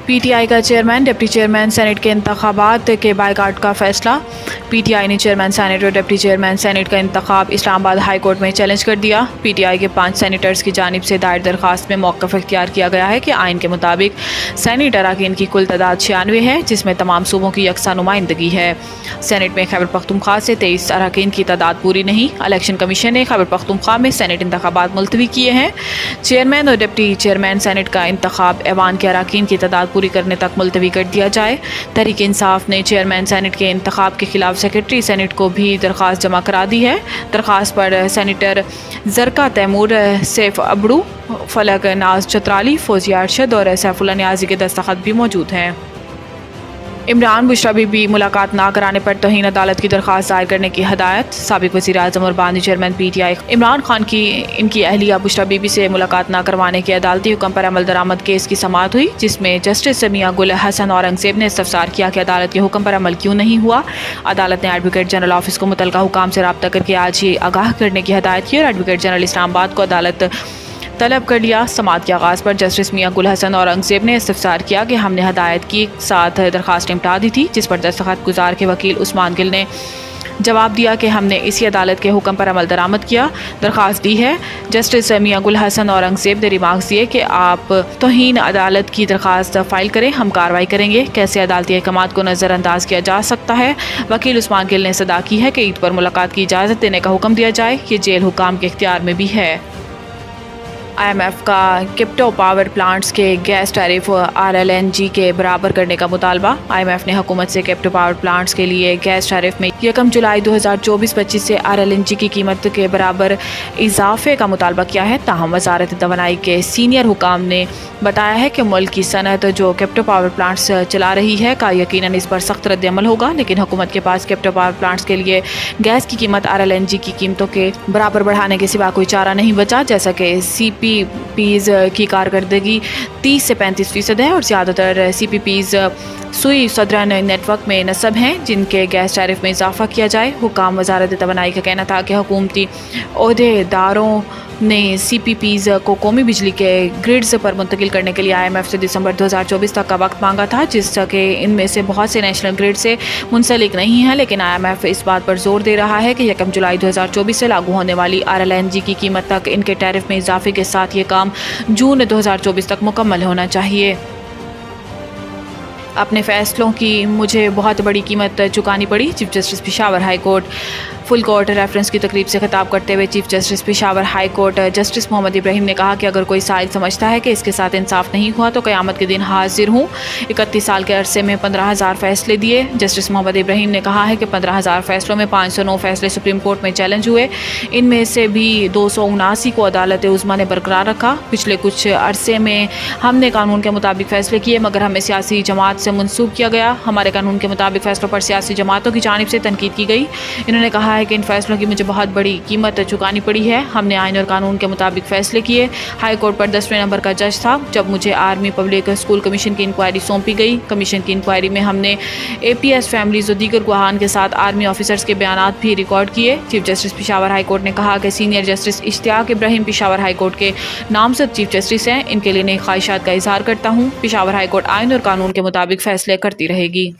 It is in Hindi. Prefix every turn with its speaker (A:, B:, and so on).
A: पीटीआई का चेयरमैन डिप्टी चेयरमैन सेनेट के इंतखाबात के बायकॉट का फैसला। पीटीआई ने चेयरमैन सेनेट और डिप्टी चेयरमैन सेनेट का इंतखाब इस्लामाबाद हाई कोर्ट में चैलेंज कर दिया। पीटीआई के 5 सेनेटर्स की जानिब से दायर दरखास्त में मौक़िफ़ इख्तियार किया गया है कि आइन के मुताबिक सेनेट अरकान की कुल तादाद 96 है, जिसमें तमाम सूबों की यकसा नुमाइंदगी है। सेनेट में खैबर पख्तूनख्वा से 23 अरकान की तादाद पूरी नहीं। इलेक्शन कमीशन ने खैबर पख्तूनख्वा में सेनेट इंतखाबात मुलतवी किए हैं। चेयरमैन और डिप्टी चेयरमैन सेनेट का इंतखाब ऐवान के अरकान की तादाद पूरी करने तक मुलतवी कर दिया जाए। तहरीक इंसाफ ने चेयरमैन सेनेट के इंतखाब के खिलाफ सेक्रेटरी सेनेट को भी दरख्वास्त जमा करा दी है। दरख्वास्त पर सेनेटर जरका तैमूर, सैफ अबड़ू, फलक नाज चतराली, फौजिया अरशद और सैफुल्ला नियाजी के दस्तखत भी मौजूद हैं। इमरान बुशरा बीबी मुलाकात ना कराने पर तौहीन अदालत की दरख्वास्त दायर करने की हदायत। साबिक वज़ीर आज़म और बानी चेयरमैन पीटीआई इमरान खान की इनकी अहलिया बुशरा बीबी से मुलाकात ना करवाने के अदालती हुक्म पर अमल दरामद केस की समाअत हुई, जिसमें जस्टिस मियां गुल हसन औरंगज़ेब ने इस्तफसार किया कि अदालत के हुक्म पर अमल क्यों नहीं हुआ। अदालत ने एडवोकेट जनरल ऑफिस को मुतल्लिका हुकाम से रब्ता करके आज ही आगाह करने की हदायत की और एडवोकेट जनरल इस्लामाबाद को अदालत तलब कर लिया। समाअत के आगाज़ पर जस्टिस मियां गुल हसन औरंगज़ेब ने इस्तफसार किया कि हमने हदायत की साथ दरख्वास्त निपटा दी थी, जिस पर दस्तखत गुजार के वकील उस्मान गिल ने जवाब दिया कि हमने इसी अदालत के हुक्म पर अमल दरामद किया, दरख्वास्त दी है। जस्टिस मियां गुल हसन औरंगज़ेब ने रिमार्क्स दिए कि आप तौहीन अदालत की दरख्वास्त फ़ाइल करें, हम कार्रवाई करेंगे। कैसे अदालती अहकामात को नज़रअंदाज किया जा सकता है। वकील उस्मान गिल ने सदा की है कि ईद पर मुलाकात की इजाज़त देने का हुक्म दिया जाए, ये जेल हुकाम के इख्तियार में भी है। IMF का क्रिप्टो पावर प्लांट्स के गैस टैरिफ RLNG के बराबर करने का मुतालबा। IMF ने हुकूमत से क्रिप्टो पावर प्लांट्स के लिए गैस टैरिफ में 1 जुलाई 2024-25 से RLNG की कीमत के बराबर इजाफे का मुतालबा किया है। ताहम वज़ारत तवानाई के सीनियर हुकाम ने बताया है कि मुल्क की सनत जो क्रिप्टो पावर प्लांट्स चला रही है का यकीनन इस पर सख्त रद्द-ए-अमल होगा, लेकिन हुकूमत के पास क्रिप्टो पावर प्लांट्स के लिए गैस की कीमत RLNG की कीमतों के बराबर बढ़ाने के सिवा कोई चारा नहीं बचा। जैसा कि CPPs की कारकर्दगी 30 से 35% है और ज़्यादातर CPPs सुई सदरन नेटवर्क में नस्ब हैं, जिनके गैस टैरिफ में इजाफा किया जाए। हुकाम वज़ारत तवानाई का कहना था कि हुकूमती ओहदेदारों ने CPPs को कौमी बिजली के ग्रिड्स पर मुंतकिल करने के लिए IMF से दिसंबर 2024 तक का वक्त मांगा था, जिससे कि इनमें से बहुत से नेशनल ग्रिड से मुंसलिक नहीं हैं। लेकिन IMF इस बात पर जोर दे रहा है कि 1 जुलाई 2024 से लागू होने वाली RLNG की कीमत तक इनके टैरिफ में इजाफे के साथ ये काम जून 2024 तक मुकम्मल होना चाहिए। अपने फ़ैसलों की मुझे बहुत बड़ी कीमत चुकानी पड़ी। Chief justice Peshawar high court full court reference की तकरीब से खिताब करते हुए chief justice Peshawar high court justice Mohammad Ibrahim ने कहा कि अगर कोई साइल समझता है कि इसके साथ इंसाफ नहीं हुआ तो क़यामत के दिन हाजिर हूँ। 31 साल के अरसे में 15,000 फ़ैसले दिए। जस्टिस मोहम्मद इब्राहिम ने कहा है कि 15,000 फ़ैसलों में 509 फ़ैसले सुप्रीम कोर्ट में चैलेंज हुए। इनमें से भी 279 को अदालत उज़्मा ने बरकरार रखा। पिछले कुछ अरसे में हमने कानून के मुताबिक फ़ैसले किए, मगर हमें सियासी जमात से मनसूब किया गया। हमारे कानून के मुताबिक फ़ैसलों पर सियासी जमातों की जानिब से तनकीद की गई। इन्होंने कहा है कि इन फ़ैसलों की मुझे बहुत बड़ी कीमत चुकानी पड़ी है। हमने आइन और कानून के मुताबिक फ़ैसले किए। हाई कोर्ट पर 10वें नंबर का जज था जब मुझे आर्मी पब्लिक स्कूल कमीशन की इंक्वायरी सौंपी गई। कमीशन की इंक्वायरी में हमने APS फैमिलीज़ और दीगर गुआहान के साथ आर्मी ऑफिसर्स के बयानात भी रिकॉर्ड किए। Chief justice Peshawar high court ने कहा कि senior justice Ishtiaq Ibrahim Peshawar high court के नामजद चीफ जस्टिस हैं। इनके लिए नई ख्वाहिशात का इजहार करता हूँ। पेशावर हाई कोर्ट आइन और कानून के मुताबिक फ़ैसले करती रहेगी।